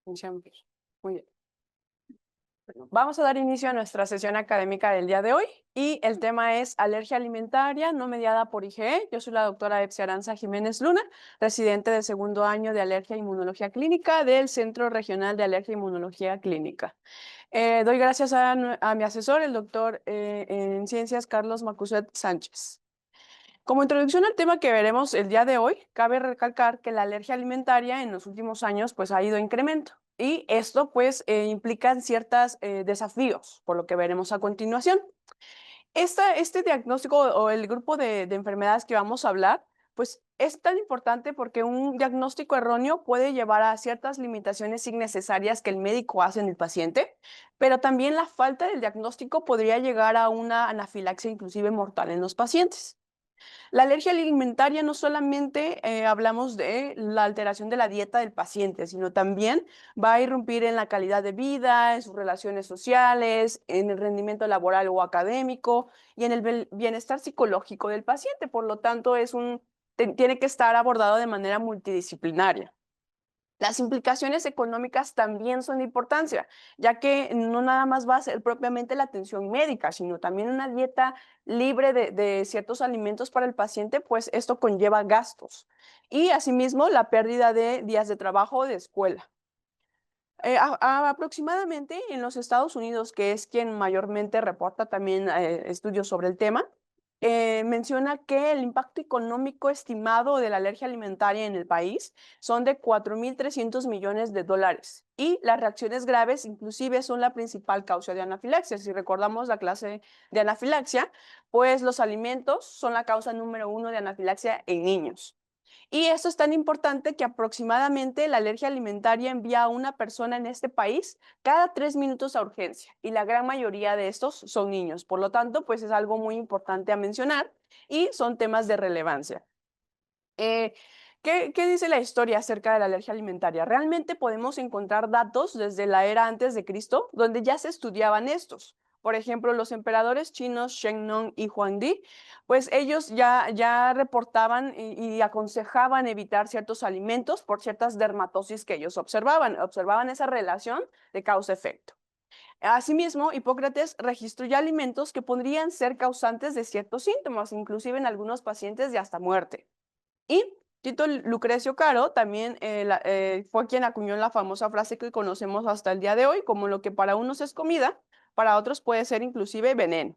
Muy bien. Bueno, vamos a dar inicio a nuestra sesión académica del día de hoy y el tema es alergia alimentaria no mediada por IgE. Yo soy la doctora Epsi Aranza Jiménez Luna, residente de segundo año de Alergia e Inmunología Clínica del Centro Regional de Alergia e Inmunología Clínica. Doy gracias a mi asesor, el doctor en ciencias Carlos Macuset Sánchez. Como introducción al tema que veremos el día de hoy, cabe recalcar que la alergia alimentaria en los últimos años pues, ha ido en incremento y esto pues implica ciertos desafíos, por lo que veremos a continuación. Este diagnóstico o el grupo de enfermedades que vamos a hablar pues es tan importante porque un diagnóstico erróneo puede llevar a ciertas limitaciones innecesarias que el médico hace en el paciente, pero también la falta del diagnóstico podría llegar a una anafilaxia inclusive mortal en los pacientes. La alergia alimentaria no solamente hablamos de la alteración de la dieta del paciente, sino también va a irrumpir en la calidad de vida, en sus relaciones sociales, en el rendimiento laboral o académico y en el bienestar psicológico del paciente. Por lo tanto, tiene que estar abordado de manera multidisciplinaria. Las implicaciones económicas también son de importancia, ya que no nada más va a ser propiamente la atención médica, sino también una dieta libre de ciertos alimentos para el paciente, pues esto conlleva gastos. Y asimismo, la pérdida de días de trabajo o de escuela. Aproximadamente en los Estados Unidos, que es quien mayormente reporta también estudios sobre el tema, menciona que el impacto económico estimado de la alergia alimentaria en el país son de 4.300 millones de dólares y las reacciones graves inclusive son la principal causa de anafilaxia. Si recordamos la clase de anafilaxia, pues los alimentos son la causa número uno de anafilaxia en niños. Y esto es tan importante que aproximadamente la alergia alimentaria envía a una persona en este país cada 3 minutos a urgencia y la gran mayoría de estos son niños. Por lo tanto, pues es algo muy importante a mencionar y son temas de relevancia. Eh, ¿Qué dice la historia acerca de la alergia alimentaria? Realmente podemos encontrar datos desde la era antes de Cristo donde ya se estudiaban estos. Por ejemplo, los emperadores chinos Sheng Nong y Huangdi, pues ellos ya reportaban y aconsejaban evitar ciertos alimentos por ciertas dermatosis que ellos observaban esa relación de causa-efecto. Asimismo, Hipócrates registró ya alimentos que podrían ser causantes de ciertos síntomas, inclusive en algunos pacientes de hasta muerte. Y Tito Lucrecio Caro también fue quien acuñó la famosa frase que conocemos hasta el día de hoy, como lo que para unos es comida, para otros puede ser inclusive veneno.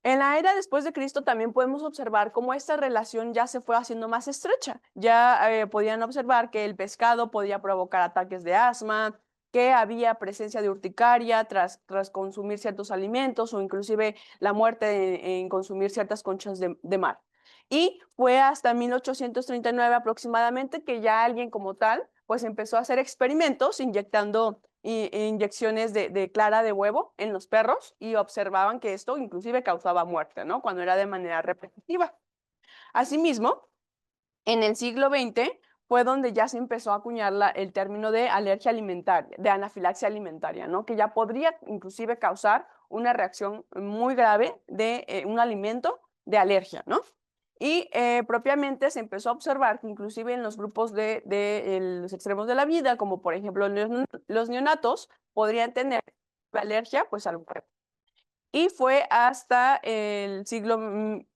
En la era después de Cristo también podemos observar cómo esta relación ya se fue haciendo más estrecha. Ya podían observar que el pescado podía provocar ataques de asma, que había presencia de urticaria tras consumir ciertos alimentos o inclusive la muerte en consumir ciertas conchas de mar. Y fue hasta 1839 aproximadamente que ya alguien como tal pues empezó a hacer experimentos inyectando inyecciones de clara de huevo en los perros y observaban que esto inclusive causaba muerte, ¿no? Cuando era de manera repetitiva. Asimismo, en el siglo XX fue donde ya se empezó a acuñar el término de alergia alimentaria, de anafilaxia alimentaria, ¿no? Que ya podría inclusive causar una reacción muy grave de un alimento de alergia, ¿no? Y propiamente se empezó a observar que inclusive en los grupos de los extremos de la vida, como por ejemplo los neonatos, podrían tener alergia pues al huevo. Y fue hasta el siglo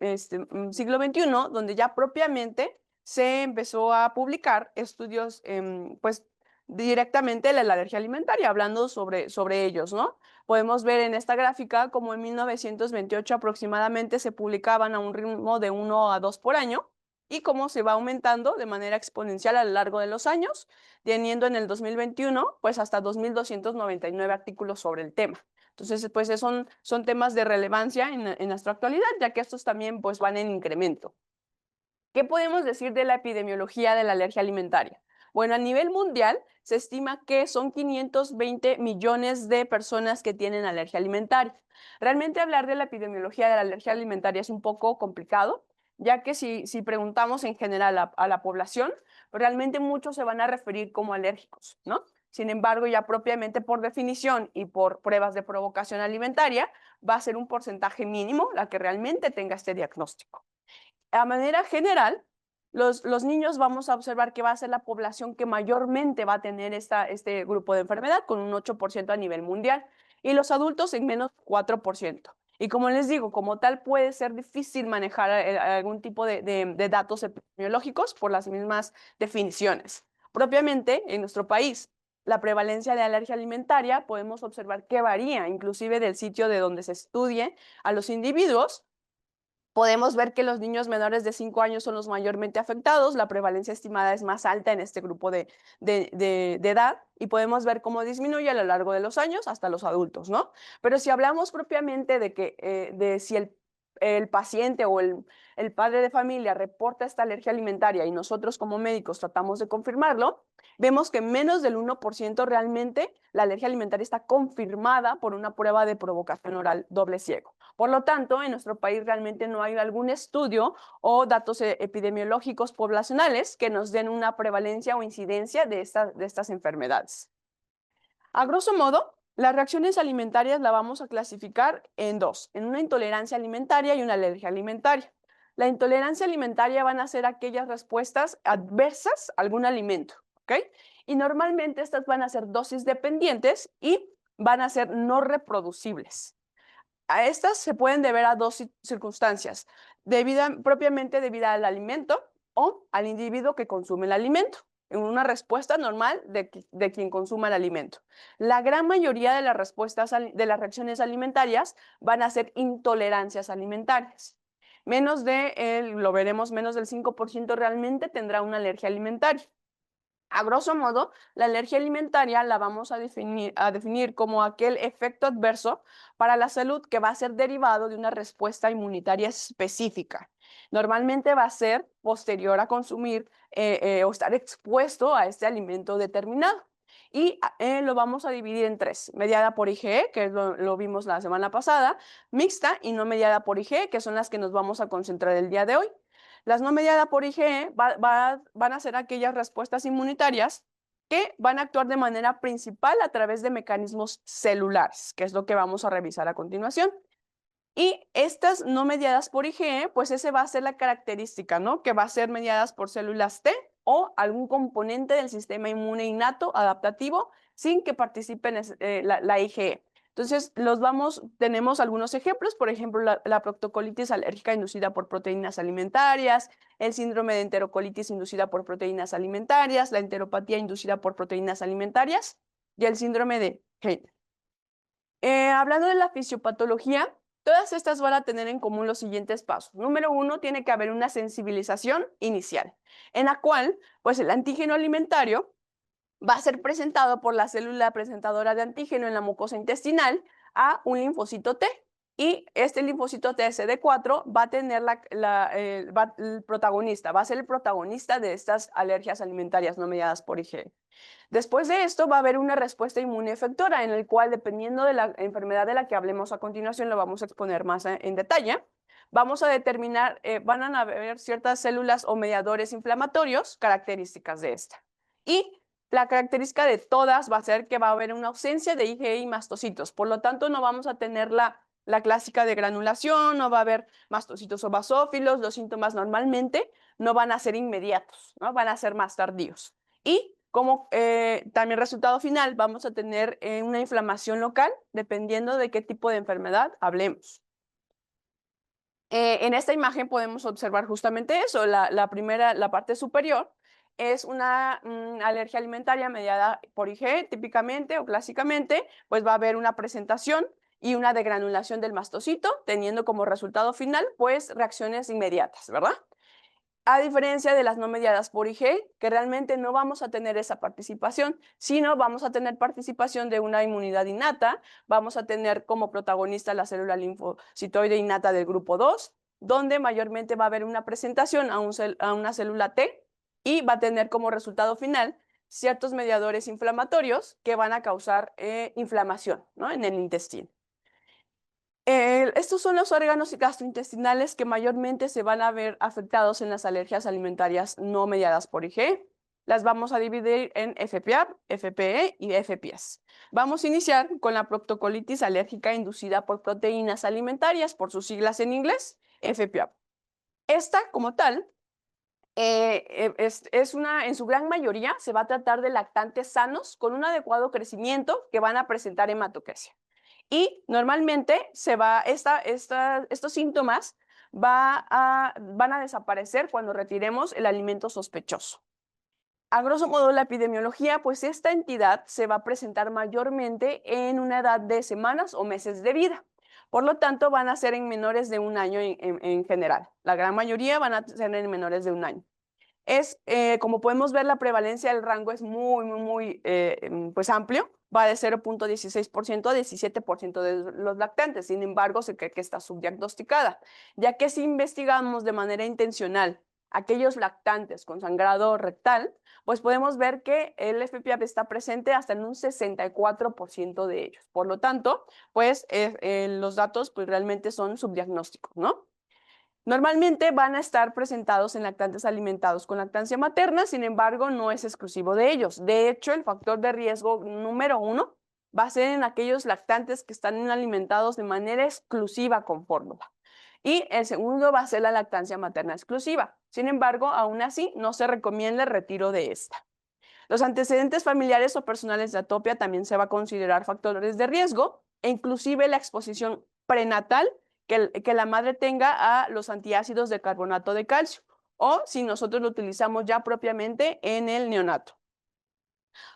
XXI donde ya propiamente se empezó a publicar estudios pues directamente de la alergia alimentaria, hablando sobre ellos, ¿no? Podemos ver en esta gráfica como en 1928 aproximadamente se publicaban a un ritmo de 1 a 2 por año y cómo se va aumentando de manera exponencial a lo largo de los años, teniendo en el 2021 pues hasta 2.299 artículos sobre el tema. Entonces, pues son temas de relevancia en nuestra actualidad, ya que estos también pues, van en incremento. ¿Qué podemos decir de la epidemiología de la alergia alimentaria? Bueno, a nivel mundial se estima que son 520 millones de personas que tienen alergia alimentaria. Realmente hablar de la epidemiología de la alergia alimentaria es un poco complicado, ya que si preguntamos en general a la población, realmente muchos se van a referir como alérgicos, ¿no? Sin embargo, ya propiamente por definición y por pruebas de provocación alimentaria, va a ser un porcentaje mínimo la que realmente tenga este diagnóstico. A manera general, Los niños vamos a observar que va a ser la población que mayormente va a tener este grupo de enfermedad, con un 8% a nivel mundial, y los adultos en menos 4%. Y como les digo, como tal puede ser difícil manejar algún tipo de datos epidemiológicos por las mismas definiciones. Propiamente, en nuestro país, la prevalencia de alergia alimentaria podemos observar que varía, inclusive del sitio de donde se estudie a los individuos. Podemos ver que los niños menores de 5 años son los mayormente afectados, la prevalencia estimada es más alta en este grupo de edad y podemos ver cómo disminuye a lo largo de los años hasta los adultos, ¿no? Pero si hablamos propiamente de si el paciente o el padre de familia reporta esta alergia alimentaria y nosotros como médicos tratamos de confirmarlo, vemos que menos del 1% realmente la alergia alimentaria está confirmada por una prueba de provocación oral doble ciego. Por lo tanto, en nuestro país realmente no hay algún estudio o datos epidemiológicos poblacionales que nos den una prevalencia o incidencia de estas enfermedades. A grosso modo, las reacciones alimentarias la vamos a clasificar en dos, en una intolerancia alimentaria y una alergia alimentaria. La intolerancia alimentaria van a ser aquellas respuestas adversas a algún alimento, ¿ok? Y normalmente estas van a ser dosis dependientes y van a ser no reproducibles. A estas se pueden deber a dos circunstancias, propiamente debida al alimento o al individuo que consume el alimento, en una respuesta normal de quien consuma el alimento. La gran mayoría de las respuestas de las reacciones alimentarias van a ser intolerancias alimentarias. Lo veremos, menos del 5% realmente tendrá una alergia alimentaria. A grosso modo, la alergia alimentaria la vamos a definir como aquel efecto adverso para la salud que va a ser derivado de una respuesta inmunitaria específica. Normalmente va a ser posterior a consumir o estar expuesto a este alimento determinado. Y lo vamos a dividir en tres: mediada por IgE, que lo vimos la semana pasada, mixta y no mediada por IgE, que son las que nos vamos a concentrar el día de hoy. Las no mediadas por IgE van a ser aquellas respuestas inmunitarias que van a actuar de manera principal a través de mecanismos celulares, que es lo que vamos a revisar a continuación. Y estas no mediadas por IgE, pues esa va a ser la característica, ¿no? Que va a ser mediadas por células T o algún componente del sistema inmune innato adaptativo sin que participe en la IgE. Entonces, tenemos algunos ejemplos, por ejemplo, la proctocolitis alérgica inducida por proteínas alimentarias, el síndrome de enterocolitis inducida por proteínas alimentarias, la enteropatía inducida por proteínas alimentarias y el síndrome de Hain. Hablando de la fisiopatología, todas estas van a tener en común los siguientes pasos. Número 1, tiene que haber una sensibilización inicial, en la cual, pues el antígeno alimentario va a ser presentado por la célula presentadora de antígeno en la mucosa intestinal a un linfocito T. Y este linfocito T CD4 va a tener el protagonista, va a ser el protagonista de estas alergias alimentarias no mediadas por IgE. Después de esto va a haber una respuesta inmune efectora, en el cual, dependiendo de la enfermedad de la que hablemos a continuación, lo vamos a exponer más en detalle. Vamos a determinar, van a haber ciertas células o mediadores inflamatorios características de esta. Y la característica de todas va a ser que va a haber una ausencia de IgE y mastocitos. Por lo tanto, no vamos a tener la clásica de granulación, no va a haber mastocitos o basófilos. Los síntomas normalmente no van a ser inmediatos, ¿no? Van a ser más tardíos. Y como también resultado final, vamos a tener una inflamación local, dependiendo de qué tipo de enfermedad hablemos. En esta imagen podemos observar justamente eso. La parte superior es una alergia alimentaria mediada por IgE, típicamente o clásicamente, pues va a haber una presentación y una degranulación del mastocito, teniendo como resultado final, pues, reacciones inmediatas, ¿verdad? A diferencia de las no mediadas por IgE, que realmente no vamos a tener esa participación, sino vamos a tener participación de una inmunidad innata, vamos a tener como protagonista la célula linfocitoide innata del grupo 2, donde mayormente va a haber una presentación a una célula T y va a tener como resultado final ciertos mediadores inflamatorios que van a causar inflamación, ¿no?, en el intestino. Estos son los órganos gastrointestinales que mayormente se van a ver afectados en las alergias alimentarias no mediadas por IgE. Las vamos a dividir en FPAP, FPE y FPS. Vamos a iniciar con la proctocolitis alérgica inducida por proteínas alimentarias, por sus siglas en inglés, FPAP. Esta, como tal, en su gran mayoría se va a tratar de lactantes sanos con un adecuado crecimiento que van a presentar hematoquesia. Y normalmente estos síntomas van a desaparecer cuando retiremos el alimento sospechoso. A grosso modo, la epidemiología, pues esta entidad se va a presentar mayormente en una edad de semanas o meses de vida. Por lo tanto, van a ser en menores de un año en general. La gran mayoría van a ser en menores de un año. Como podemos ver, la prevalencia del rango es muy pues amplio. Va de 0.16% a 17% de los lactantes. Sin embargo, se cree que está subdiagnosticada, ya que si investigamos de manera intencional aquellos lactantes con sangrado rectal, pues podemos ver que el FPAP está presente hasta en un 64% de ellos. Por lo tanto, pues los datos pues realmente son subdiagnósticos, ¿no? Normalmente van a estar presentados en lactantes alimentados con lactancia materna, sin embargo, no es exclusivo de ellos. De hecho, el factor de riesgo número 1 va a ser en aquellos lactantes que están alimentados de manera exclusiva con fórmula. Y el segundo va a ser la lactancia materna exclusiva. Sin embargo, aún así, no se recomienda el retiro de esta. Los antecedentes familiares o personales de atopia también se va a considerar factores de riesgo, e inclusive la exposición prenatal que la madre tenga a los antiácidos de carbonato de calcio, o si nosotros lo utilizamos ya propiamente en el neonato.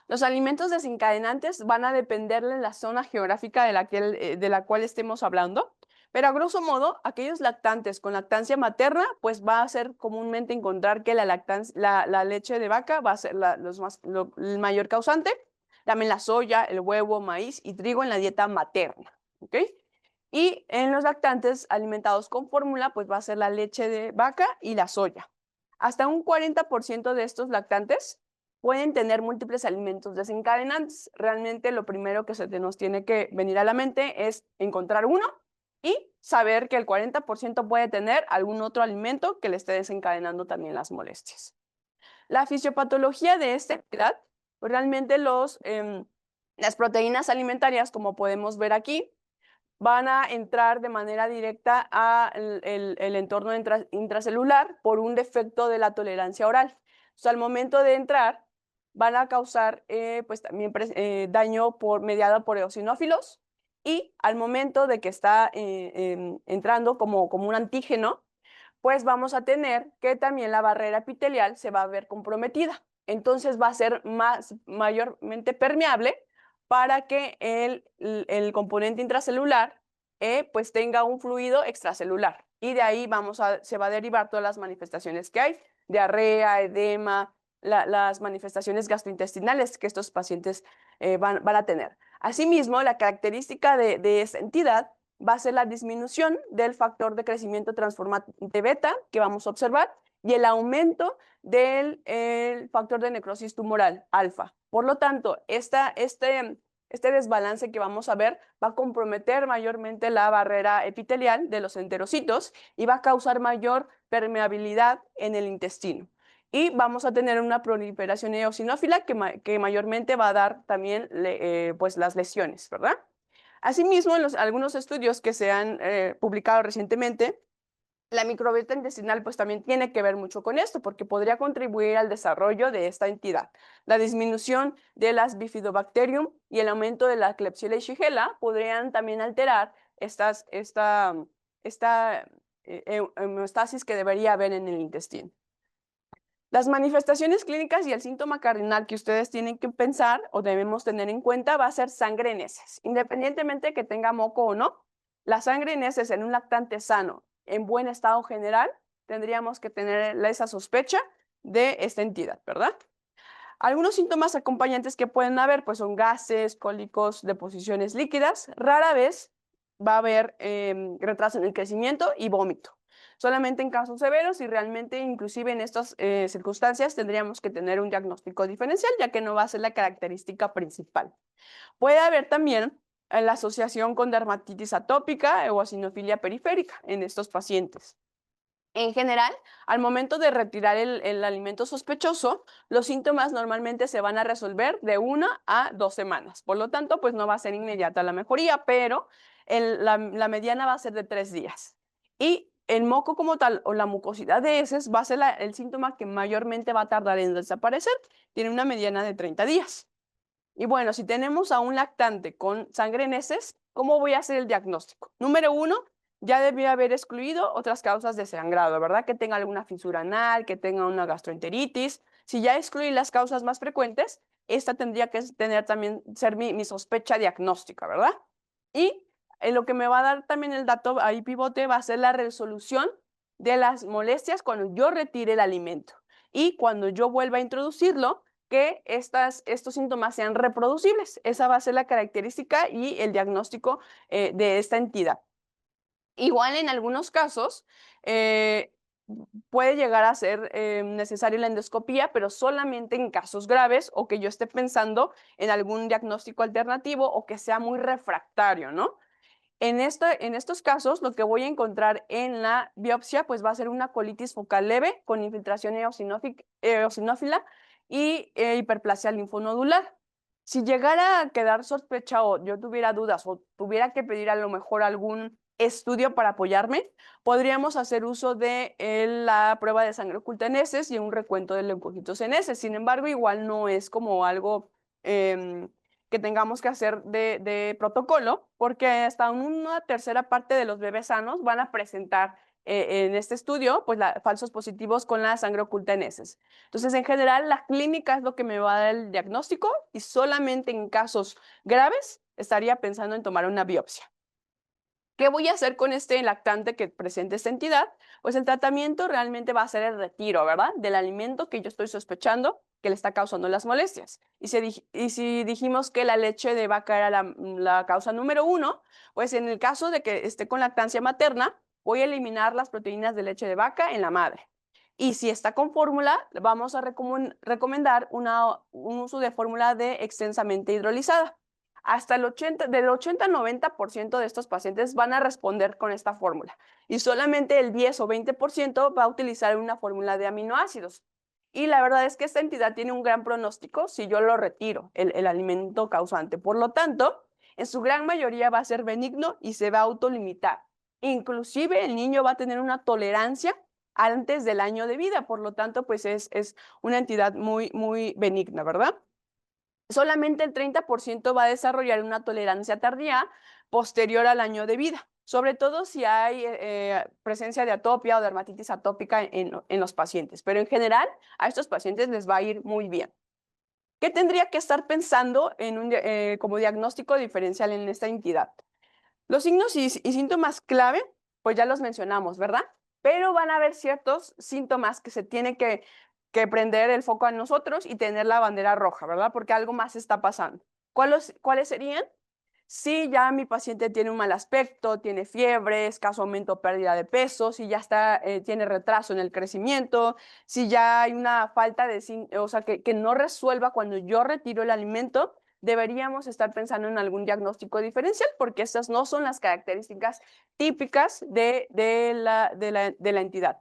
Los alimentos desencadenantes van a depender de la zona geográfica de la cual estemos hablando, pero a grosso modo, aquellos lactantes con lactancia materna, pues va a ser comúnmente encontrar que la leche de vaca va a ser el mayor causante, también la soya, el huevo, maíz y trigo en la dieta materna, ¿ok? Y en los lactantes alimentados con fórmula, pues va a ser la leche de vaca y la soya. Hasta un 40% de estos lactantes pueden tener múltiples alimentos desencadenantes. Realmente lo primero que se nos tiene que venir a la mente es encontrar uno y saber que el 40% puede tener algún otro alimento que le esté desencadenando también las molestias. La fisiopatología de esta entidad, pues realmente las proteínas alimentarias, como podemos ver aquí, van a entrar de manera directa al entorno intracelular por un defecto de la tolerancia oral. O sea, al momento de entrar, van a causar pues también daño mediado por eosinófilos, y al momento de que está entrando como un antígeno, pues vamos a tener que también la barrera epitelial se va a ver comprometida. Entonces va a ser mayormente permeable para que el componente intracelular pues tenga un fluido extracelular. Y de ahí se va a derivar todas las manifestaciones que hay: diarrea, edema, las manifestaciones gastrointestinales que estos pacientes van a tener. Asimismo, la característica de esta entidad va a ser la disminución del factor de crecimiento transformante beta que vamos a observar y el aumento del factor de necrosis tumoral alfa. Por lo tanto, este desbalance que vamos a ver va a comprometer mayormente la barrera epitelial de los enterocitos y va a causar mayor permeabilidad en el intestino. Y vamos a tener una proliferación eosinófila que mayormente va a dar también pues las lesiones, ¿verdad? Asimismo, en algunos estudios que se han publicado recientemente, la microbiota intestinal pues también tiene que ver mucho con esto, porque podría contribuir al desarrollo de esta entidad. La disminución de las Bifidobacterium y el aumento de la Klebsiella y Shigella podrían también alterar esta hemostasis que debería haber en el intestino. Las manifestaciones clínicas y el síntoma cardinal que ustedes tienen que pensar o debemos tener en cuenta va a ser sangre en heces. Independientemente de que tenga moco o no, la sangre en heces en un lactante sano, en buen estado general, tendríamos que tener esa sospecha de esta entidad, ¿verdad? Algunos síntomas acompañantes que pueden haber pues son gases, cólicos, deposiciones líquidas. Rara vez va a haber retraso en el crecimiento y vómito. Solamente en casos severos, y realmente inclusive en estas circunstancias tendríamos que tener un diagnóstico diferencial, ya que no va a ser la característica principal. Puede haber también la asociación con dermatitis atópica o eosinofilia periférica en estos pacientes. En general, al momento de retirar el alimento sospechoso, los síntomas normalmente se van a resolver de 1 a 2 semanas. Por lo tanto, pues no va a ser inmediata la mejoría, pero la mediana va a ser de 3 días. Y El moco como tal o la mucosidad de heces va a ser el síntoma que mayormente va a tardar en desaparecer. Tiene una mediana de 30 días. Y bueno, si tenemos a un lactante con sangre en heces, ¿cómo voy a hacer el diagnóstico? Número uno, ya debía haber excluido otras causas de sangrado, ¿verdad? Que tenga alguna fisura anal, que tenga una gastroenteritis. Si ya excluí las causas más frecuentes, esta tendría que tener también, ser mi sospecha diagnóstica, ¿verdad? Y lo que me va a dar también el dato ahí pivote va a ser la resolución de las molestias cuando yo retire el alimento. Y cuando yo vuelva a introducirlo, que estos síntomas sean reproducibles. Esa va a ser la característica y el diagnóstico de esta entidad. Igual en algunos casos puede llegar a ser necesaria la endoscopía, pero solamente en casos graves o que yo esté pensando en algún diagnóstico alternativo o que sea muy refractario, ¿no? En estos casos, lo que voy a encontrar en la biopsia, pues va a ser una colitis focal leve con infiltración eosinófila y hiperplasia linfonodular. Si llegara a quedar sospecha o yo tuviera dudas o tuviera que pedir a lo mejor algún estudio para apoyarme, podríamos hacer uso de la prueba de sangre oculta en heces y un recuento de leucocitos en heces. Sin embargo, igual no es como algo que tengamos que hacer de protocolo, porque hasta una tercera parte de los bebés sanos van a presentar en este estudio pues falsos positivos con la sangre oculta en heces. Entonces, en general, la clínica es lo que me va a dar el diagnóstico y solamente en casos graves estaría pensando en tomar una biopsia. ¿Qué voy a hacer con este lactante que presente esta entidad? Pues el tratamiento realmente va a ser el retiro, ¿verdad? Del alimento que yo estoy sospechando que le está causando las molestias. Y si dijimos que la leche de vaca era la causa número uno, pues en el caso de que esté con lactancia materna, voy a eliminar las proteínas de leche de vaca en la madre. Y si está con fórmula, vamos a recomendar un uso de fórmula de extensamente hidrolizada. Hasta del 80 al 90% de estos pacientes van a responder con esta fórmula y solamente el 10 o 20% va a utilizar una fórmula de aminoácidos. Y la verdad es que esta entidad tiene un gran pronóstico si yo lo retiro, el alimento causante. Por lo tanto, en su gran mayoría va a ser benigno y se va a autolimitar. Inclusive el niño va a tener una tolerancia antes del año de vida, por lo tanto, pues es una entidad muy, muy benigna, ¿verdad? Solamente el 30% va a desarrollar una tolerancia tardía posterior al año de vida, sobre todo si hay presencia de atopia o dermatitis atópica en los pacientes. Pero en general, a estos pacientes les va a ir muy bien. ¿Qué tendría que estar pensando como diagnóstico diferencial en esta entidad? Los signos y síntomas clave, pues ya los mencionamos, ¿verdad? Pero van a haber ciertos síntomas que se tiene que prender el foco a nosotros y tener la bandera roja, ¿verdad? Porque algo más está pasando. ¿Cuáles serían? Si ya mi paciente tiene un mal aspecto, tiene fiebre, escaso aumento o pérdida de peso, si ya tiene retraso en el crecimiento, si ya hay una falta o sea, que no resuelva cuando yo retiro el alimento, deberíamos estar pensando en algún diagnóstico diferencial porque estas no son las características típicas de la entidad.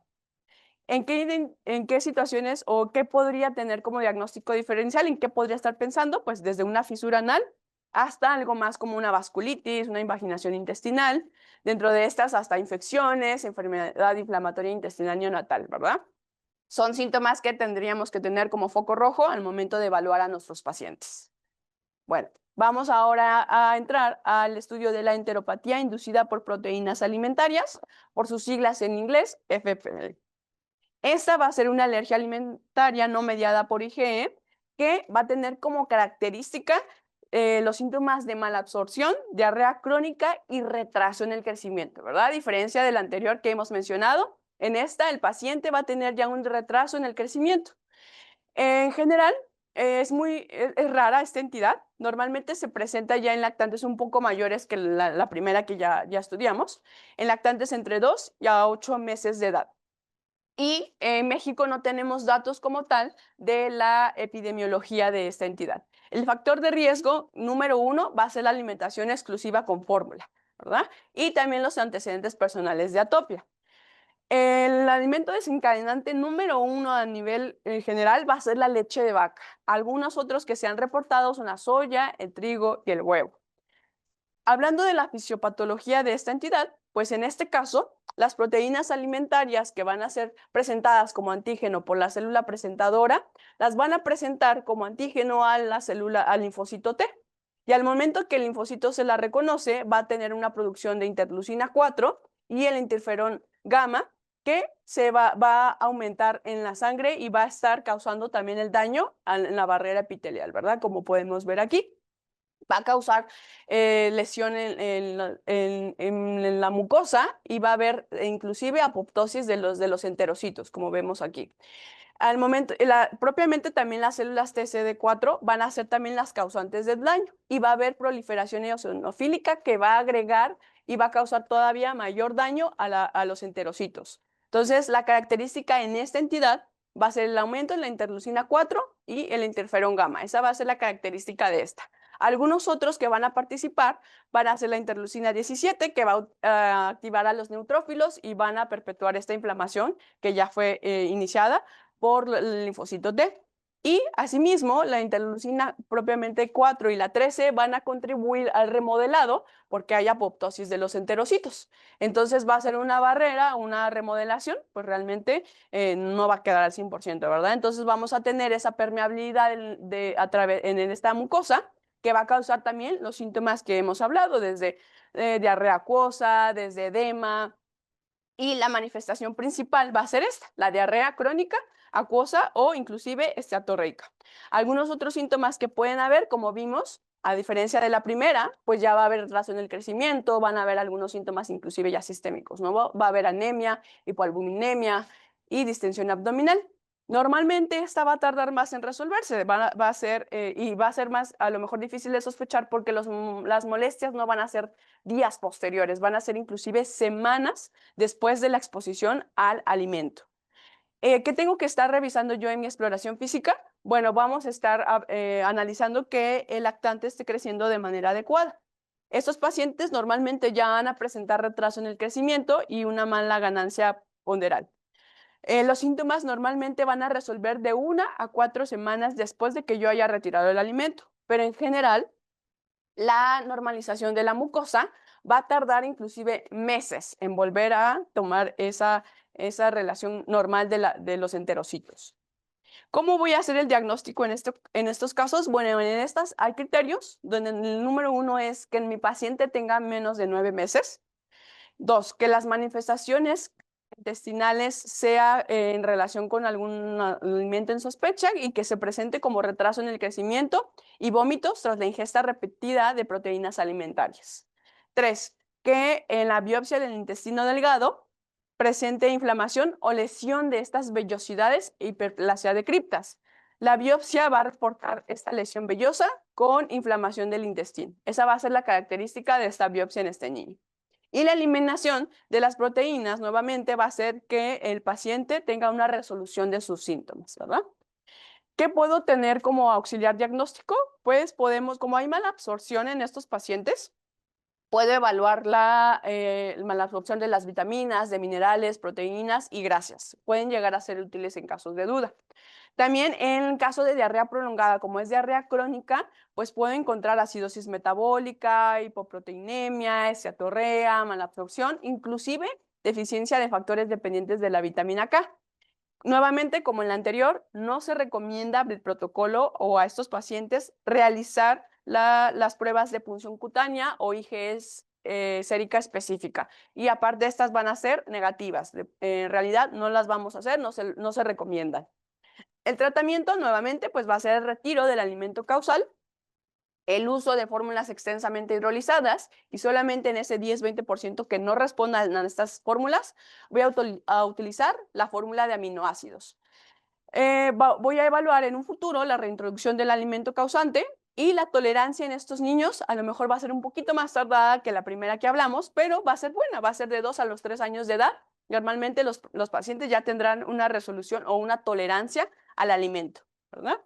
¿En qué situaciones o qué podría tener como diagnóstico diferencial? ¿En qué podría estar pensando? Pues desde una fisura anal hasta algo más como una vasculitis, una invaginación intestinal. Dentro de estas hasta infecciones, enfermedad inflamatoria intestinal neonatal, ¿verdad? Son síntomas que tendríamos que tener como foco rojo al momento de evaluar a nuestros pacientes. Bueno, vamos ahora a entrar al estudio de la enteropatía inducida por proteínas alimentarias, por sus siglas en inglés, FPL. Esta va a ser una alergia alimentaria no mediada por IgE que va a tener como característica los síntomas de malabsorción, diarrea crónica y retraso en el crecimiento, ¿verdad? A diferencia del anterior que hemos mencionado, en esta el paciente va a tener ya un retraso en el crecimiento. En general, es rara esta entidad. Normalmente se presenta ya en lactantes un poco mayores que la primera que ya estudiamos, en lactantes entre 2 y a 8 meses de edad. Y en México no tenemos datos como tal de la epidemiología de esta entidad. El factor de riesgo número uno va a ser la alimentación exclusiva con fórmula, ¿verdad? Y también los antecedentes personales de atopia. El alimento desencadenante número uno a nivel general va a ser la leche de vaca. Algunos otros que se han reportado son la soya, el trigo y el huevo. Hablando de la fisiopatología de esta entidad, Pues en este caso, las proteínas alimentarias que van a ser presentadas como antígeno por la célula presentadora, las van a presentar como antígeno a la célula, al linfocito T. Y al momento que el linfocito se la reconoce, va a tener una producción de interleucina 4 y el interferón gamma, que va a aumentar en la sangre y va a estar causando también el daño en la barrera epitelial, ¿verdad? Como podemos ver aquí. Va a causar lesión en la mucosa y va a haber inclusive apoptosis de los enterocitos, como vemos aquí. Al momento, propiamente también las células TCD4 van a ser también las causantes del daño y va a haber proliferación eosinofílica que va a agregar y va a causar todavía mayor daño a los enterocitos. Entonces, la característica en esta entidad va a ser el aumento en la interleucina 4 y el interferón gamma. Esa va a ser la característica de esta. Algunos otros que van a participar van a ser la interleucina 17, que va a activar a los neutrófilos y van a perpetuar esta inflamación que ya fue iniciada por el linfocito T. Y asimismo, la interleucina propiamente 4 y la 13 van a contribuir al remodelado porque hay apoptosis de los enterocitos. Entonces va a ser una barrera, una remodelación, pues realmente no va a quedar al 100%, ¿verdad? Entonces vamos a tener esa permeabilidad en esta mucosa que va a causar también los síntomas que hemos hablado, desde diarrea acuosa, desde edema, y la manifestación principal va a ser esta, la diarrea crónica, acuosa o inclusive esteatorreica. Algunos otros síntomas que pueden haber, como vimos, a diferencia de la primera, pues ya va a haber retraso en el crecimiento, van a haber algunos síntomas inclusive ya sistémicos, ¿no? Va a haber anemia, hipoalbuminemia y distensión abdominal. Normalmente esta va a tardar más en resolverse, va a ser, y va a ser más a lo mejor difícil de sospechar porque las molestias no van a ser días posteriores, van a ser inclusive semanas después de la exposición al alimento. ¿Qué tengo que estar revisando yo en mi exploración física? Bueno, vamos a estar analizando que el lactante esté creciendo de manera adecuada. Estos pacientes normalmente ya van a presentar retraso en el crecimiento y una mala ganancia ponderal. Los síntomas normalmente van a resolver de 1 a 4 semanas después de que yo haya retirado el alimento, pero en general la normalización de la mucosa va a tardar inclusive meses en volver a tomar esa relación normal de los enterocitos. ¿Cómo voy a hacer el diagnóstico en estos casos? Bueno, en estas hay criterios, donde el número 1 es que mi paciente tenga menos de 9 meses. 2, que las manifestaciones intestinales sea en relación con algún alimento en sospecha y que se presente como retraso en el crecimiento y vómitos tras la ingesta repetida de proteínas alimentarias. 3, que en la biopsia del intestino delgado presente inflamación o lesión de estas vellosidades e hiperplasia de criptas. La biopsia va a reportar esta lesión vellosa con inflamación del intestino. Esa va a ser la característica de esta biopsia en este niño. Y la eliminación de las proteínas nuevamente va a hacer que el paciente tenga una resolución de sus síntomas, ¿verdad? ¿Qué puedo tener como auxiliar diagnóstico? Pues podemos, como hay mala absorción en estos pacientes, puedo evaluar la malabsorción de las vitaminas, de minerales, proteínas y grasas. Pueden llegar a ser útiles en casos de duda. También en caso de diarrea prolongada, como es diarrea crónica, pues puedo encontrar acidosis metabólica, hipoproteinemia, esteatorrea, malabsorción, inclusive deficiencia de factores dependientes de la vitamina K. Nuevamente, como en la anterior, no se recomienda el protocolo o a estos pacientes realizar las pruebas de punción cutánea o IgS sérica específica. Y aparte, estas van a ser negativas. En realidad, no las vamos a hacer, no se recomiendan. El tratamiento, nuevamente, pues va a ser el retiro del alimento causal, el uso de fórmulas extensamente hidrolizadas y solamente en ese 10-20% que no respondan a estas fórmulas, voy a utilizar la fórmula de aminoácidos. Voy a evaluar en un futuro la reintroducción del alimento causante y la tolerancia en estos niños a lo mejor va a ser un poquito más tardada que la primera que hablamos, pero va a ser buena, va a ser de 2 a los 3 años de edad. Normalmente los pacientes ya tendrán una resolución o una tolerancia al alimento, ¿verdad?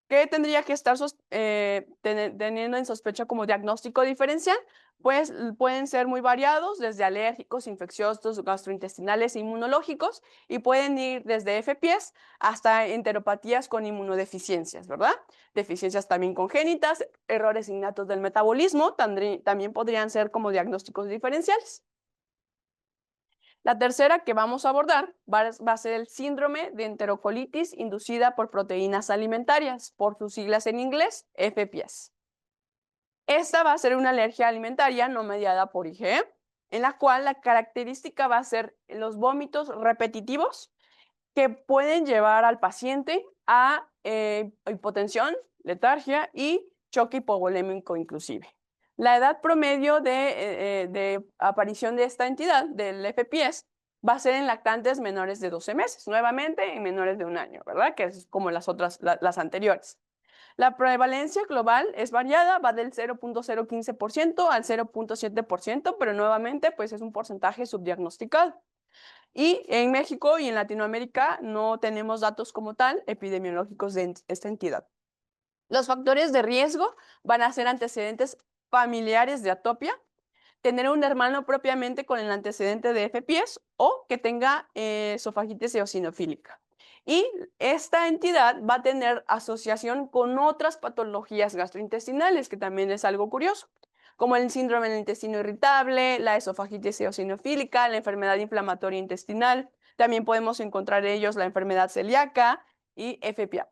¿Qué tendría que estar teniendo en sospecha como diagnóstico diferencial? pues pueden ser muy variados, desde alérgicos, infecciosos, gastrointestinales e inmunológicos, y pueden ir desde FPS hasta enteropatías con inmunodeficiencias, ¿verdad? Deficiencias también congénitas, errores innatos del metabolismo, también podrían ser como diagnósticos diferenciales. La tercera que vamos a abordar va a ser el síndrome de enterocolitis inducida por proteínas alimentarias, por sus siglas en inglés, FPS. Esta va a ser una alergia alimentaria no mediada por IgE, en la cual la característica va a ser los vómitos repetitivos que pueden llevar al paciente a hipotensión, letargia y choque hipovolémico inclusive. La edad promedio de aparición de esta entidad, del FPS, va a ser en lactantes menores de 12 meses, nuevamente en menores de 1 año, ¿verdad? Que es como las otras, las anteriores. La prevalencia global es variada, va del 0.015% al 0.7%, pero nuevamente pues es un porcentaje subdiagnosticado. Y en México y en Latinoamérica no tenemos datos como tal epidemiológicos de esta entidad. Los factores de riesgo van a ser antecedentes familiares de atopia, tener un hermano propiamente con el antecedente de FPS o que tenga esofagitis eosinofílica. Y esta entidad va a tener asociación con otras patologías gastrointestinales, que también es algo curioso, como el síndrome del intestino irritable, la esofagitis eosinofílica, la enfermedad inflamatoria intestinal. También podemos encontrar en ellos la enfermedad celíaca y FPA.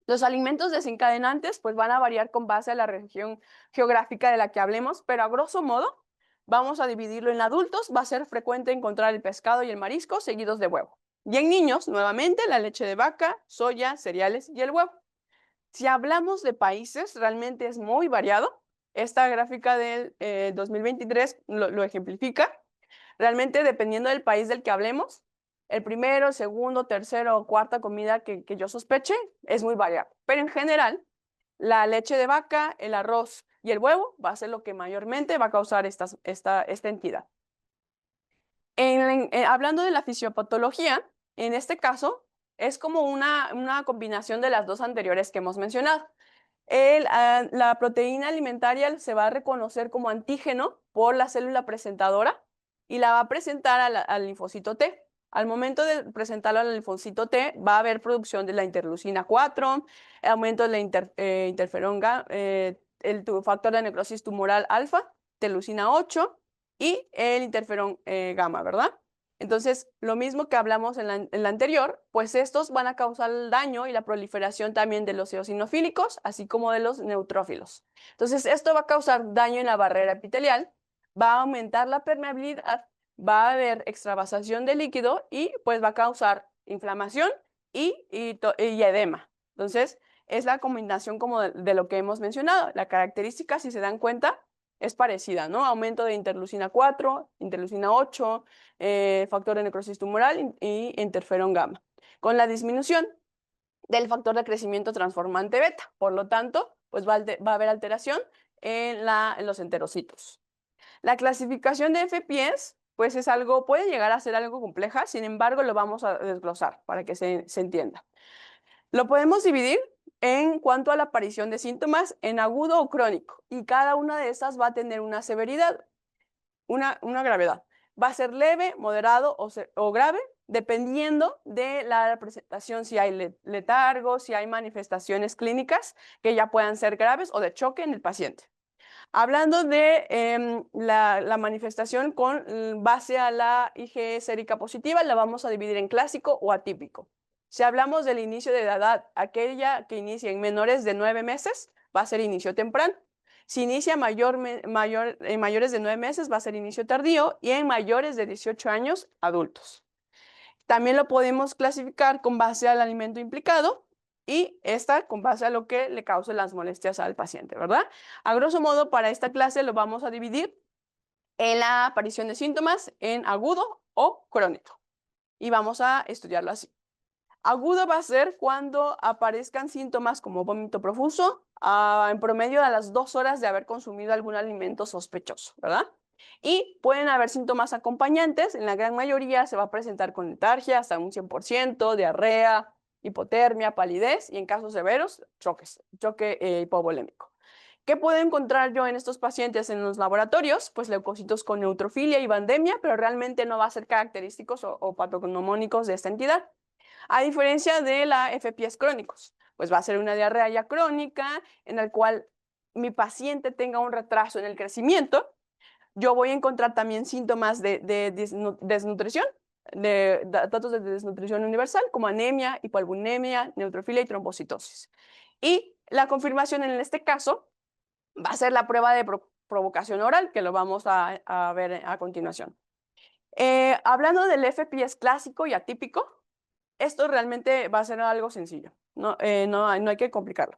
Los alimentos desencadenantes pues van a variar con base a la región geográfica de la que hablemos, pero a grosso modo vamos a dividirlo en adultos. Va a ser frecuente encontrar el pescado y el marisco seguidos de huevo. Y en niños, nuevamente, la leche de vaca, soya, cereales y el huevo. Si hablamos de países, realmente es muy variado. Esta gráfica del 2023 lo ejemplifica. Realmente, dependiendo del país del que hablemos, el primero, segundo, tercero o cuarta comida que yo sospeche es muy variable. Pero en general, la leche de vaca, el arroz y el huevo va a ser lo que mayormente va a causar esta entidad. Hablando de la fisiopatología, en este caso, es como una combinación de las dos anteriores que hemos mencionado. La proteína alimentaria se va a reconocer como antígeno por la célula presentadora y la va a presentar al linfocito T. Al momento de presentarlo al linfocito T, va a haber producción de la interleucina 4, aumento de la interferón gamma, el factor de necrosis tumoral alfa, interleucina 8 y el interferón gamma, ¿verdad? Entonces, lo mismo que hablamos en la anterior, pues estos van a causar el daño y la proliferación también de los eosinofílicos, así como de los neutrófilos. Entonces, esto va a causar daño en la barrera epitelial, va a aumentar la permeabilidad, va a haber extravasación de líquido y pues va a causar inflamación y edema. Entonces, es la combinación como de lo que hemos mencionado. La característica, si se dan cuenta, es parecida, ¿no? Aumento de interleucina 4, interleucina 8, factor de necrosis tumoral y interferón gamma, con la disminución del factor de crecimiento transformante beta. Por lo tanto, pues va a haber alteración en los enterocitos. La clasificación de FPS, pues puede llegar a ser algo compleja, sin embargo, lo vamos a desglosar para que se entienda. Lo podemos dividir en cuanto a la aparición de síntomas en agudo o crónico, y cada una de estas va a tener una severidad, una gravedad. Va a ser leve, moderado o grave, dependiendo de la presentación, si hay letargo, si hay manifestaciones clínicas que ya puedan ser graves o de choque en el paciente. Hablando de la manifestación con base a la IgE sérica positiva, la vamos a dividir en clásico o atípico. Si hablamos del inicio de la edad, aquella que inicia en menores de 9 meses, va a ser inicio temprano. Si inicia en mayores de 9 meses, va a ser inicio tardío, y en mayores de 18 años, adultos. También lo podemos clasificar con base al alimento implicado y esta con base a lo que le cause las molestias al paciente, ¿verdad? A grosso modo, para esta clase lo vamos a dividir en la aparición de síntomas en agudo o crónico. Y vamos a estudiarlo así. Agudo va a ser cuando aparezcan síntomas como vómito profuso, en promedio a las 2 horas de haber consumido algún alimento sospechoso, ¿verdad? Y pueden haber síntomas acompañantes, en la gran mayoría se va a presentar con letargia hasta un 100%, diarrea, hipotermia, palidez y en casos severos, choque hipovolémico. ¿Qué puedo encontrar yo en estos pacientes en los laboratorios? Pues leucocitos con neutrofilia y bandemia, pero realmente no va a ser característicos o patognomónicos de esta entidad. A diferencia de la FPS crónicos, pues va a ser una diarrea ya crónica en la cual mi paciente tenga un retraso en el crecimiento. Yo voy a encontrar también síntomas de desnutrición, datos de desnutrición universal, como anemia, hipoalbuminemia, neutrofilia y trombocitosis. Y la confirmación en este caso va a ser la prueba de provocación oral, que lo vamos a ver a continuación. Hablando del FPS clásico y atípico, esto realmente va a ser algo sencillo, no hay que complicarlo.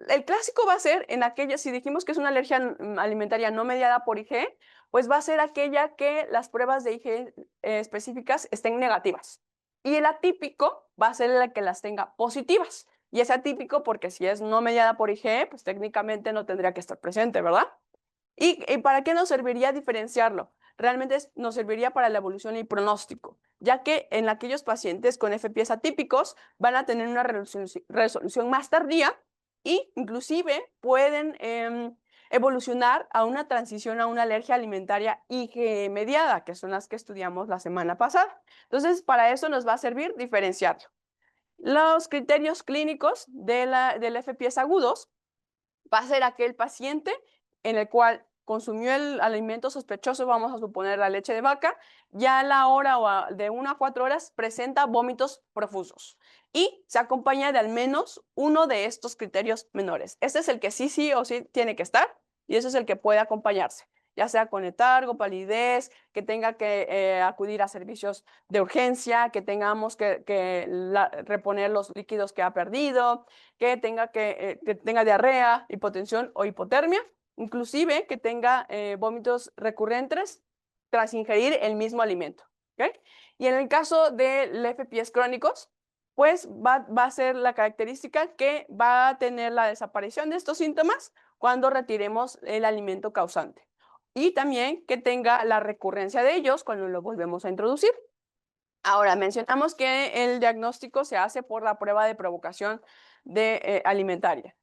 El clásico va a ser en aquella, si dijimos que es una alergia alimentaria no mediada por IgE, pues va a ser aquella que las pruebas de IgE específicas estén negativas. Y el atípico va a ser la que las tenga positivas. Y es atípico porque si es no mediada por IgE, pues técnicamente no tendría que estar presente, ¿verdad? ¿Y para qué nos serviría diferenciarlo? Realmente nos serviría para la evolución y pronóstico, ya que en aquellos pacientes con FPS atípicos van a tener una resolución más tardía e inclusive pueden evolucionar a una transición a una alergia alimentaria IgE mediada, que son las que estudiamos la semana pasada. Entonces, para eso nos va a servir diferenciarlo. Los criterios clínicos del FPS agudos va a ser aquel paciente en el cual consumió el alimento sospechoso, vamos a suponer la leche de vaca, ya a la hora o de 1 a 4 horas presenta vómitos profusos y se acompaña de al menos uno de estos criterios menores. Este es el que sí o sí tiene que estar y ese es el que puede acompañarse, ya sea con letargo, palidez, que tenga que acudir a servicios de urgencia, que tengamos que reponer los líquidos que ha perdido, que tenga diarrea, hipotensión o hipotermia, inclusive que tenga vómitos recurrentes tras ingerir el mismo alimento. ¿Okay? Y en el caso de FPS crónicos, pues va a ser la característica que va a tener la desaparición de estos síntomas cuando retiremos el alimento causante. Y también que tenga la recurrencia de ellos cuando lo volvemos a introducir. Ahora, mencionamos que el diagnóstico se hace por la prueba de provocación alimentaria.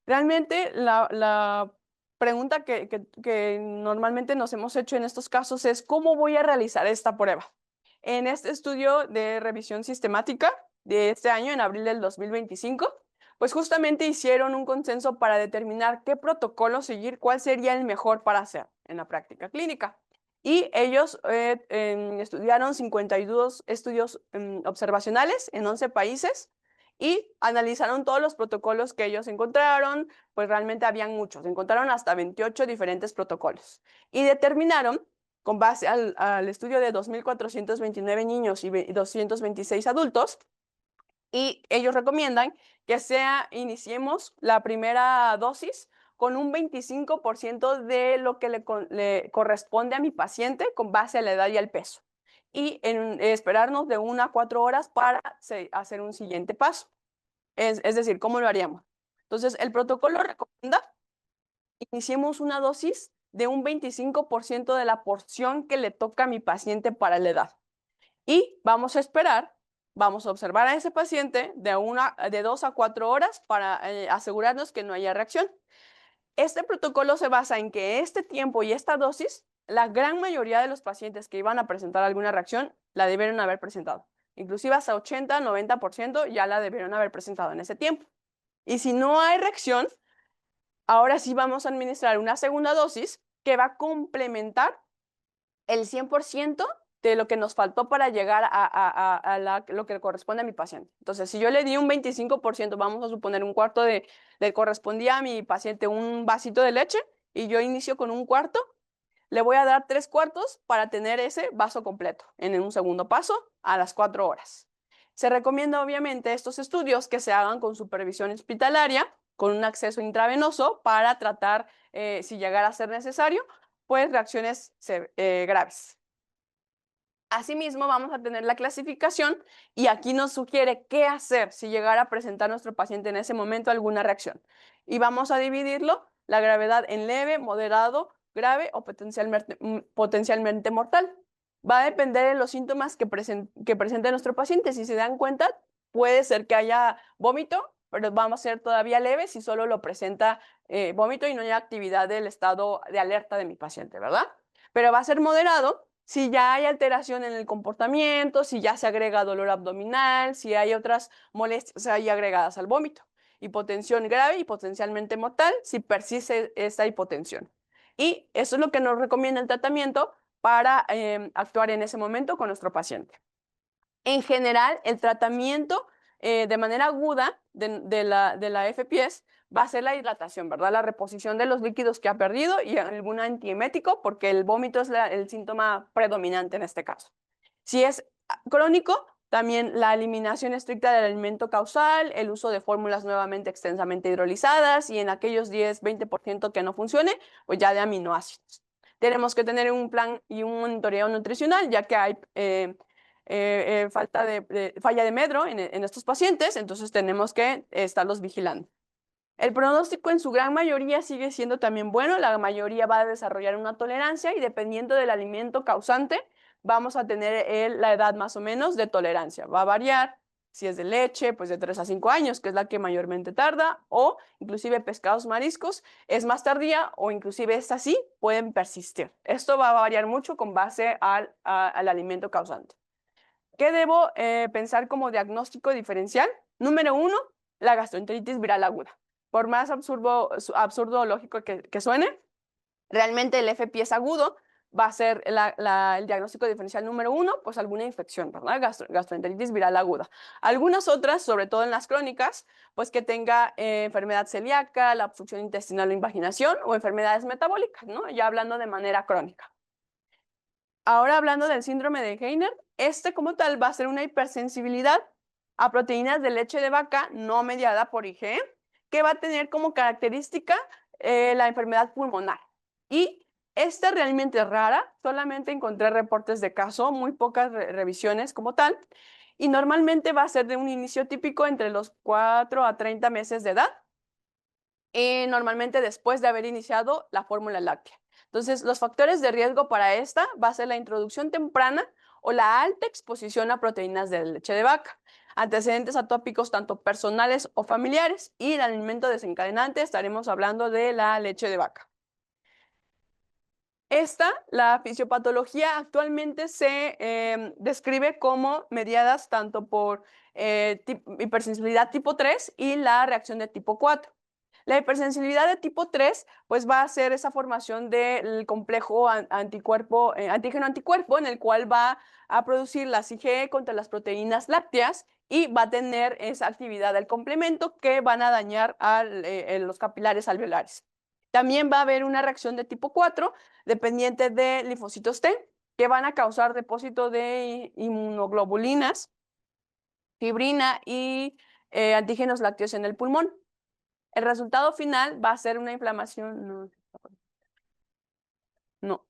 Realmente la pregunta que normalmente nos hemos hecho en estos casos es ¿cómo voy a realizar esta prueba? En este estudio de revisión sistemática de este año, en abril del 2025, pues justamente hicieron un consenso para determinar qué protocolo seguir, cuál sería el mejor para hacer en la práctica clínica. Y ellos estudiaron 52 estudios observacionales en 11 países y analizaron todos los protocolos que ellos encontraron, pues realmente habían muchos, encontraron hasta 28 diferentes protocolos y determinaron, con base al estudio de 2.429 niños y 226 adultos, y ellos recomiendan que iniciemos la primera dosis con un 25% de lo que le corresponde a mi paciente con base a la edad y al peso. Y esperarnos de 1 a 4 horas para hacer un siguiente paso. Es decir, ¿cómo lo haríamos? Entonces, el protocolo recomienda iniciemos una dosis de un 25% de la porción que le toca a mi paciente para la edad. Y vamos a esperar, vamos a observar a ese paciente de 2 a 4 horas para asegurarnos que no haya reacción. Este protocolo se basa en que este tiempo y esta dosis, la gran mayoría de los pacientes que iban a presentar alguna reacción la debieron haber presentado. Inclusive hasta 80-90% ya la debieron haber presentado en ese tiempo. Y si no hay reacción, ahora sí vamos a administrar una segunda dosis que va a complementar el 100% de lo que nos faltó para llegar a lo que corresponde a mi paciente. Entonces, si yo le di un 25%, vamos a suponer un cuarto le correspondía a mi paciente un vasito de leche y yo inicio con un cuarto, le voy a dar 3/4 para tener ese vaso completo en un segundo paso a las 4 horas. Se recomienda obviamente estos estudios que se hagan con supervisión hospitalaria, con un acceso intravenoso para tratar, si llegara a ser necesario, pues reacciones graves. Asimismo, vamos a tener la clasificación y aquí nos sugiere qué hacer si llegara a presentar nuestro paciente en ese momento alguna reacción. Y vamos a dividirlo, la gravedad en leve, moderado, grave o potencialmente mortal. Va a depender de los síntomas que presente nuestro paciente. Si se dan cuenta, puede ser que haya vómito, pero vamos a ser todavía leve si solo lo presenta vómito y no hay actividad del estado de alerta de mi paciente, ¿verdad? Pero va a ser moderado si ya hay alteración en el comportamiento, si ya se agrega dolor abdominal, si hay otras molestias ahí agregadas al vómito. Hipotensión grave y potencialmente mortal si persiste esta hipotensión. Y eso es lo que nos recomienda el tratamiento para actuar en ese momento con nuestro paciente. En general, el tratamiento de manera aguda de la FPS va a ser la hidratación, ¿verdad? La reposición de los líquidos que ha perdido y algún antiemético, porque el vómito es el síntoma predominante en este caso. Si es crónico, también la eliminación estricta del alimento causal, el uso de fórmulas nuevamente extensamente hidrolizadas y en aquellos 10-20% que no funcione, pues ya de aminoácidos. Tenemos que tener un plan y un monitoreo nutricional, ya que hay falla de medro en estos pacientes, entonces tenemos que estarlos vigilando. El pronóstico en su gran mayoría sigue siendo también bueno, la mayoría va a desarrollar una tolerancia y dependiendo del alimento causante, vamos a tener la edad más o menos de tolerancia. Va a variar, si es de leche, pues de 3 a 5 años, que es la que mayormente tarda, o inclusive pescados, mariscos, es más tardía o inclusive es así, pueden persistir. Esto va a variar mucho con base al alimento causante. ¿Qué debo pensar como diagnóstico diferencial? Número 1, la gastroenteritis viral aguda. Por más absurdo o lógico que suene, realmente el FPS agudo va a ser el diagnóstico diferencial número 1, pues alguna infección, ¿verdad? Gastroenteritis viral aguda. Algunas otras, sobre todo en las crónicas, pues que tenga enfermedad celíaca, la obstrucción intestinal o invaginación o enfermedades metabólicas, ¿no? Ya hablando de manera crónica. Ahora hablando del síndrome de Heiner, este como tal va a ser una hipersensibilidad a proteínas de leche de vaca no mediada por IgE, que va a tener como característica la enfermedad pulmonar. Y esta realmente es rara, solamente encontré reportes de caso, muy pocas revisiones como tal, y normalmente va a ser de un inicio típico entre los 4 a 30 meses de edad, normalmente después de haber iniciado la fórmula láctea. Entonces, los factores de riesgo para esta va a ser la introducción temprana o la alta exposición a proteínas de leche de vaca, antecedentes atópicos tanto personales o familiares y el alimento desencadenante, estaremos hablando de la leche de vaca. La fisiopatología actualmente se describe como mediadas tanto por hipersensibilidad tipo 3 y la reacción de tipo 4. La hipersensibilidad de tipo 3 pues va a ser esa formación del complejo antígeno-anticuerpo en el cual va a producir las IgE contra las proteínas lácteas y va a tener esa actividad del complemento que van a dañar los capilares alveolares. También va a haber una reacción de tipo 4 dependiente de linfocitos T que van a causar depósito de inmunoglobulinas, fibrina y antígenos lácteos en el pulmón. El resultado final va a ser una inflamación. No.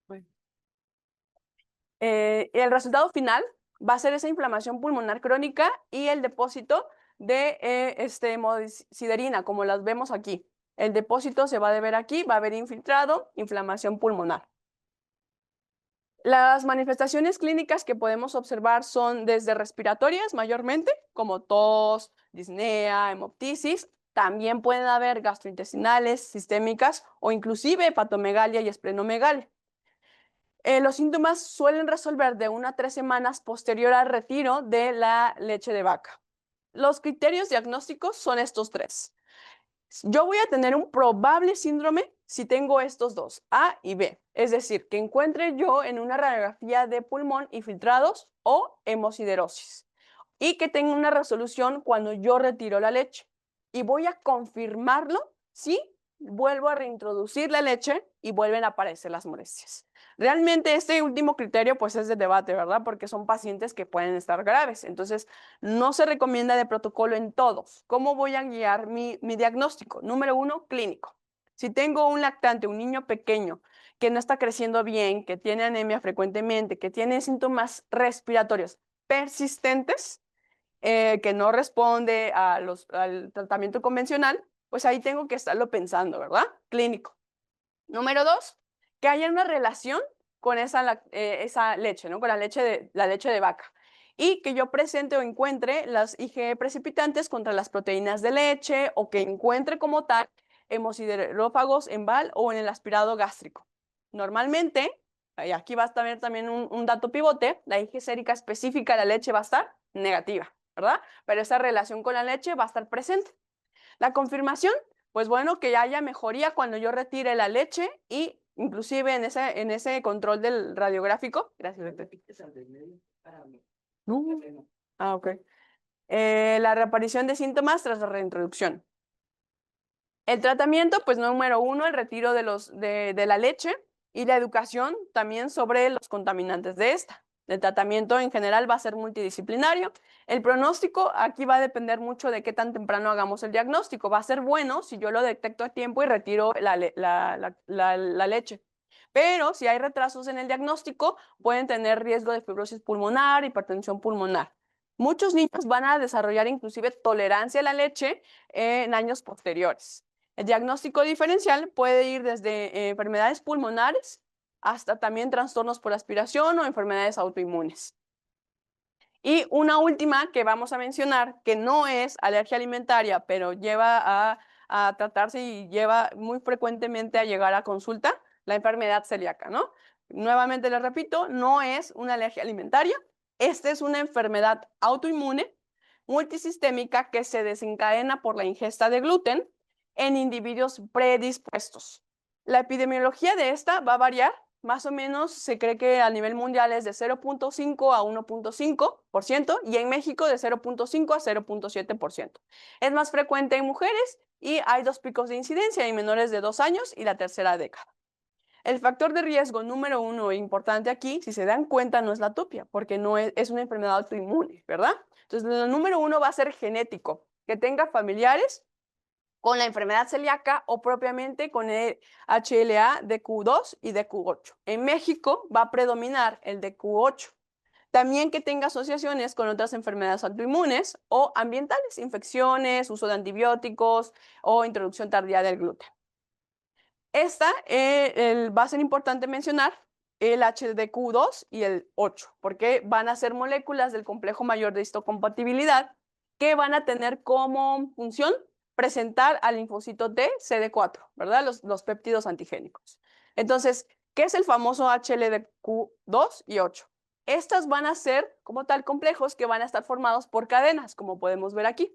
Bueno. El resultado final va a ser esa inflamación pulmonar crónica y el depósito de hemosiderina, como las vemos aquí. El depósito se va a ver aquí, va a haber infiltrado, inflamación pulmonar. Las manifestaciones clínicas que podemos observar son desde respiratorias mayormente, como tos, disnea, hemoptisis. También pueden haber gastrointestinales, sistémicas o inclusive hepatomegalia y esplenomegalia. Los síntomas suelen resolver de 1 a 3 semanas posterior al retiro de la leche de vaca. Los criterios diagnósticos son estos 3. Yo voy a tener un probable síndrome si tengo estos dos, A y B. Es decir, que encuentre yo en una radiografía de pulmón infiltrados o hemosiderosis y que tenga una resolución cuando yo retiro la leche. Y voy a confirmarlo si vuelvo a reintroducir la leche y vuelven a aparecer las molestias. Realmente este último criterio pues es de debate, ¿verdad? Porque son pacientes que pueden estar graves. Entonces, no se recomienda de protocolo en todos. ¿Cómo voy a guiar mi diagnóstico? Número 1, clínico. Si tengo un lactante, un niño pequeño que no está creciendo bien, que tiene anemia frecuentemente, que tiene síntomas respiratorios persistentes, que no responde al tratamiento convencional, pues ahí tengo que estarlo pensando, ¿verdad? Clínico. Número 2, que haya una relación con esa leche, ¿no? Con la leche de vaca. Y que yo presente o encuentre las IgE precipitantes contra las proteínas de leche o que encuentre como tal hemosiderófagos en BAL o en el aspirado gástrico. Normalmente, y aquí va a tener también un dato pivote, la IgE sérica específica de la leche va a estar negativa, ¿verdad? Pero esa relación con la leche va a estar presente. La confirmación, pues bueno, que haya mejoría cuando yo retire la leche y inclusive en ese control del radiográfico. Gracias, Pepe. No. Ah, ok. La reaparición de síntomas tras la reintroducción. El tratamiento, pues número 1, el retiro de la leche y la educación también sobre los contaminantes de esta. El tratamiento en general va a ser multidisciplinario. El pronóstico aquí va a depender mucho de qué tan temprano hagamos el diagnóstico. Va a ser bueno si yo lo detecto a tiempo y retiro la leche. Pero si hay retrasos en el diagnóstico, pueden tener riesgo de fibrosis pulmonar, hipertensión pulmonar. Muchos niños van a desarrollar inclusive tolerancia a la leche en años posteriores. El diagnóstico diferencial puede ir desde enfermedades pulmonares hasta también trastornos por aspiración o enfermedades autoinmunes. Y una última que vamos a mencionar, que no es alergia alimentaria, pero lleva a tratarse y lleva muy frecuentemente a llegar a consulta, la enfermedad celíaca, ¿no? Nuevamente les repito, no es una alergia alimentaria, esta es una enfermedad autoinmune multisistémica que se desencadena por la ingesta de gluten en individuos predispuestos. La epidemiología de esta va a variar. Más o menos se cree que a nivel mundial es de 0.5 a 1.5% y en México de 0.5 a 0.7%. Es más frecuente en mujeres y hay 2 picos de incidencia en menores de 2 años y la tercera década. El factor de riesgo número 1 importante aquí, si se dan cuenta, no es la atopia, porque no es una enfermedad autoinmune, ¿verdad? Entonces, el número 1 va a ser genético, que tenga familiares con la enfermedad celíaca o propiamente con el HLA DQ2 y DQ8. En México va a predominar el DQ8. También que tenga asociaciones con otras enfermedades autoinmunes o ambientales, infecciones, uso de antibióticos o introducción tardía del gluten. Esta va a ser importante mencionar el HDQ2 y el 8, porque van a ser moléculas del complejo mayor de histocompatibilidad que van a tener como función presentar al linfocito T CD4, ¿verdad? Los péptidos antigénicos. Entonces, ¿qué es el famoso HLDQ2 y 8? Estas van a ser como tal complejos que van a estar formados por cadenas, como podemos ver aquí.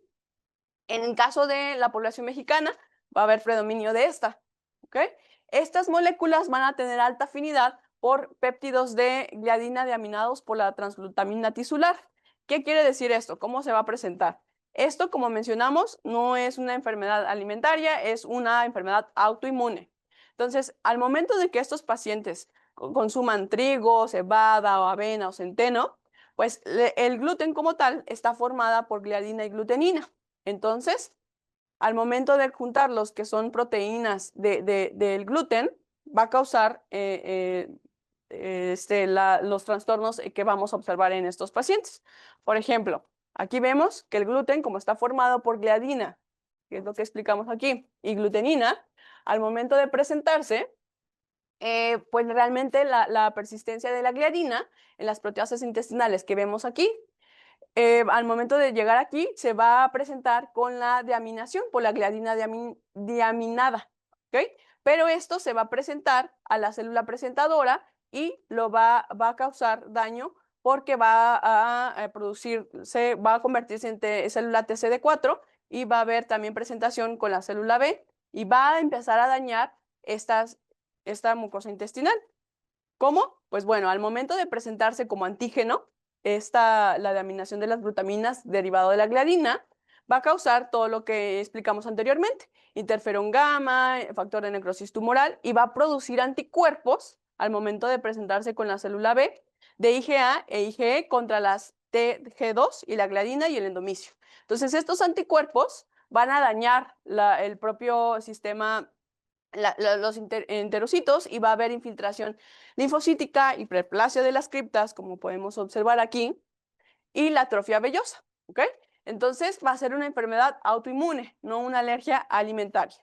En el caso de la población mexicana, va a haber predominio de esta. ¿Okay? Estas moléculas van a tener alta afinidad por péptidos de gliadina deaminados por la transglutamina tisular. ¿Qué quiere decir esto? ¿Cómo se va a presentar? Esto, como mencionamos, no es una enfermedad alimentaria, es una enfermedad autoinmune. Entonces, al momento de que estos pacientes consuman trigo, cebada o avena o centeno, pues el gluten como tal está formada por gliadina y glutenina. Entonces, al momento de juntar los que son proteínas del gluten, va a causar los trastornos que vamos a observar en estos pacientes. Por ejemplo, aquí vemos que el gluten, como está formado por gliadina, que es lo que explicamos aquí, y glutenina, al momento de presentarse, pues realmente la persistencia de la gliadina en las proteasas intestinales que vemos aquí, al momento de llegar aquí, se va a presentar con la deaminación, por la gliadina diaminada, ¿ok? Pero esto se va a presentar a la célula presentadora y va a causar daño porque va a convertirse en célula TCD4 y va a haber también presentación con la célula B y va a empezar a dañar esta mucosa intestinal. ¿Cómo? Pues bueno, al momento de presentarse como antígeno, la deaminación de las glutaminas derivado de la gliadina va a causar todo lo que explicamos anteriormente, interferón gamma, factor de necrosis tumoral, y va a producir anticuerpos al momento de presentarse con la célula B de IgA e IgE contra las TG2 y la gliadina y el endomicio. Entonces, estos anticuerpos van a dañar el propio sistema, los enterocitos, y va a haber infiltración linfocítica, hiperplasia de las criptas, como podemos observar aquí, y la atrofia vellosa, ¿ok? Entonces va a ser una enfermedad autoinmune, no una alergia alimentaria.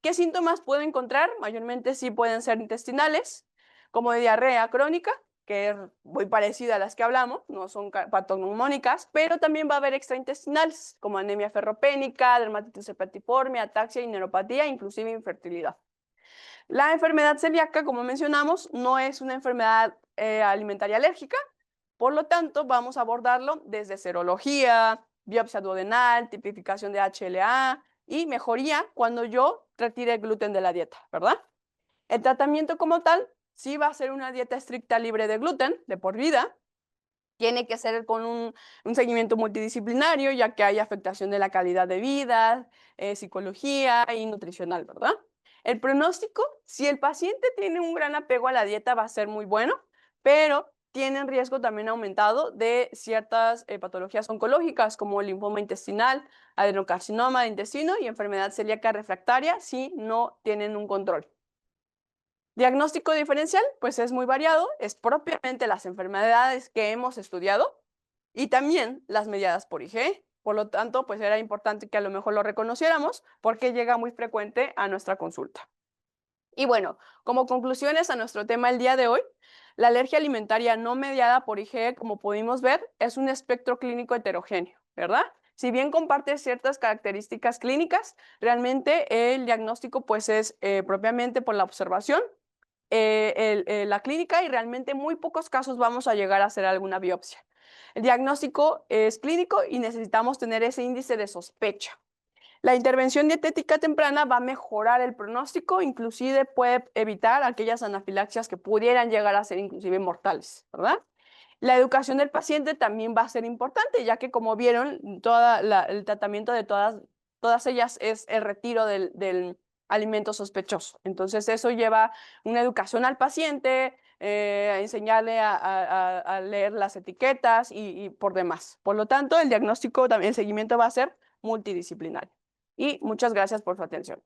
¿Qué síntomas puedo encontrar? Mayormente sí pueden ser intestinales, como de diarrea crónica, que es muy parecida a las que hablamos, no son patoneumónicas, pero también va a haber extraintestinales, como anemia ferropénica, dermatitis herpetiforme, ataxia y neuropatía, inclusive infertilidad. La enfermedad celíaca, como mencionamos, no es una enfermedad alimentaria alérgica, por lo tanto, vamos a abordarlo desde serología, biopsia duodenal, tipificación de HLA y mejoría cuando yo retire el gluten de la dieta, ¿verdad? El tratamiento como tal sí va a ser una dieta estricta libre de gluten de por vida. Tiene que ser con un seguimiento multidisciplinario, ya que hay afectación de la calidad de vida, psicología y nutricional, ¿verdad? El pronóstico, si el paciente tiene un gran apego a la dieta, va a ser muy bueno, pero tienen riesgo también aumentado de ciertas patologías oncológicas como el linfoma intestinal, adenocarcinoma de intestino y enfermedad celíaca refractaria si no tienen un control. Diagnóstico diferencial, pues es muy variado, es propiamente las enfermedades que hemos estudiado y también las mediadas por IgE. Por lo tanto, pues era importante que a lo mejor lo reconociéramos porque llega muy frecuente a nuestra consulta. Y bueno, como conclusiones a nuestro tema el día de hoy, la alergia alimentaria no mediada por IgE, como pudimos ver, es un espectro clínico heterogéneo, ¿verdad? Si bien comparte ciertas características clínicas, realmente el diagnóstico pues es propiamente por la observación la clínica y realmente en muy pocos casos vamos a llegar a hacer alguna biopsia. El diagnóstico es clínico y necesitamos tener ese índice de sospecha. La intervención dietética temprana va a mejorar el pronóstico, inclusive puede evitar aquellas anafilaxias que pudieran llegar a ser inclusive mortales, ¿verdad? La educación del paciente también va a ser importante, ya que como vieron, el tratamiento de todas ellas es el retiro del alimento sospechoso. Entonces eso lleva una educación al paciente, a enseñarle a leer las etiquetas y por demás. Por lo tanto, el diagnóstico, también el seguimiento va a ser multidisciplinario. Y muchas gracias por su atención.